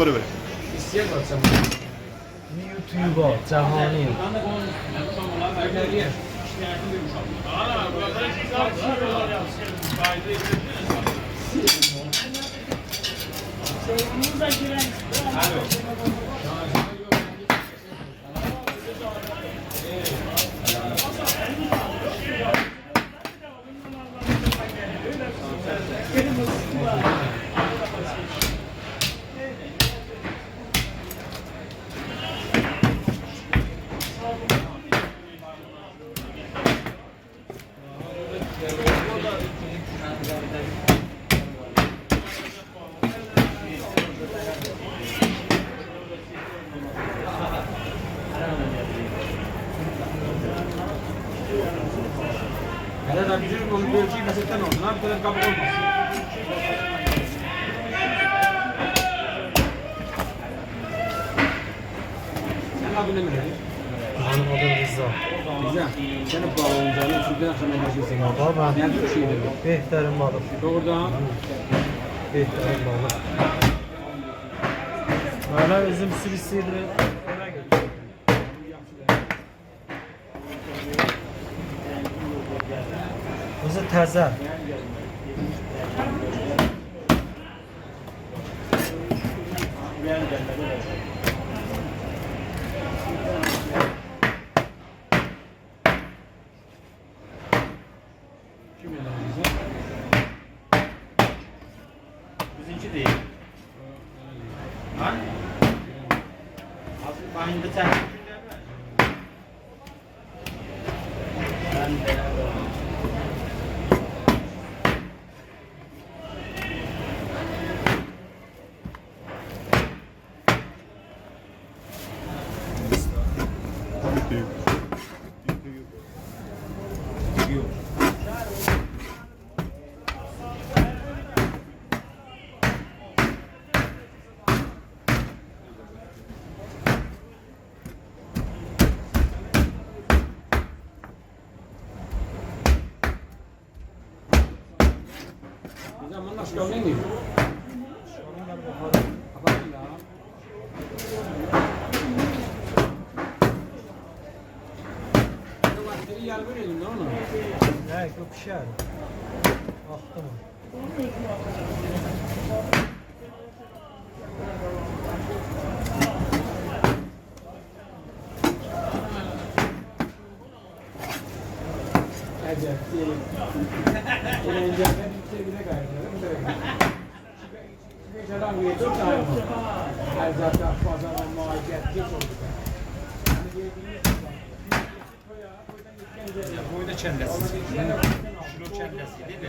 Böyle böyle. YouTube'a cahani. Hele de bizim onu bölgeyi meslekten olsun. Abi böyle kabul olmaz. Sen adın ne mi? Benim adım Rıza. Güzel. Sen hep bağlı olacağını çünkü akşam enerjisi. Baba ben Ne bir şey dedim. Behter'in balık. Doğrudan. Behter'in balık. Böyle üzüm sürüsüyle Özü təzə. Kim enerjisi? Bizimki değil. Ha? Asıl aynı sen. Zaman başka ne mi? Kapatın ya. Domatesi yer verelim de onu. Ne, yok pişer. Baktım. Acayip. Eğlenceli bir sevgine gayret. Geçen gün çok daha her zaten pazardan muhabbet geç oldu. Boyda çendesi. Şunu çendesi değil mi?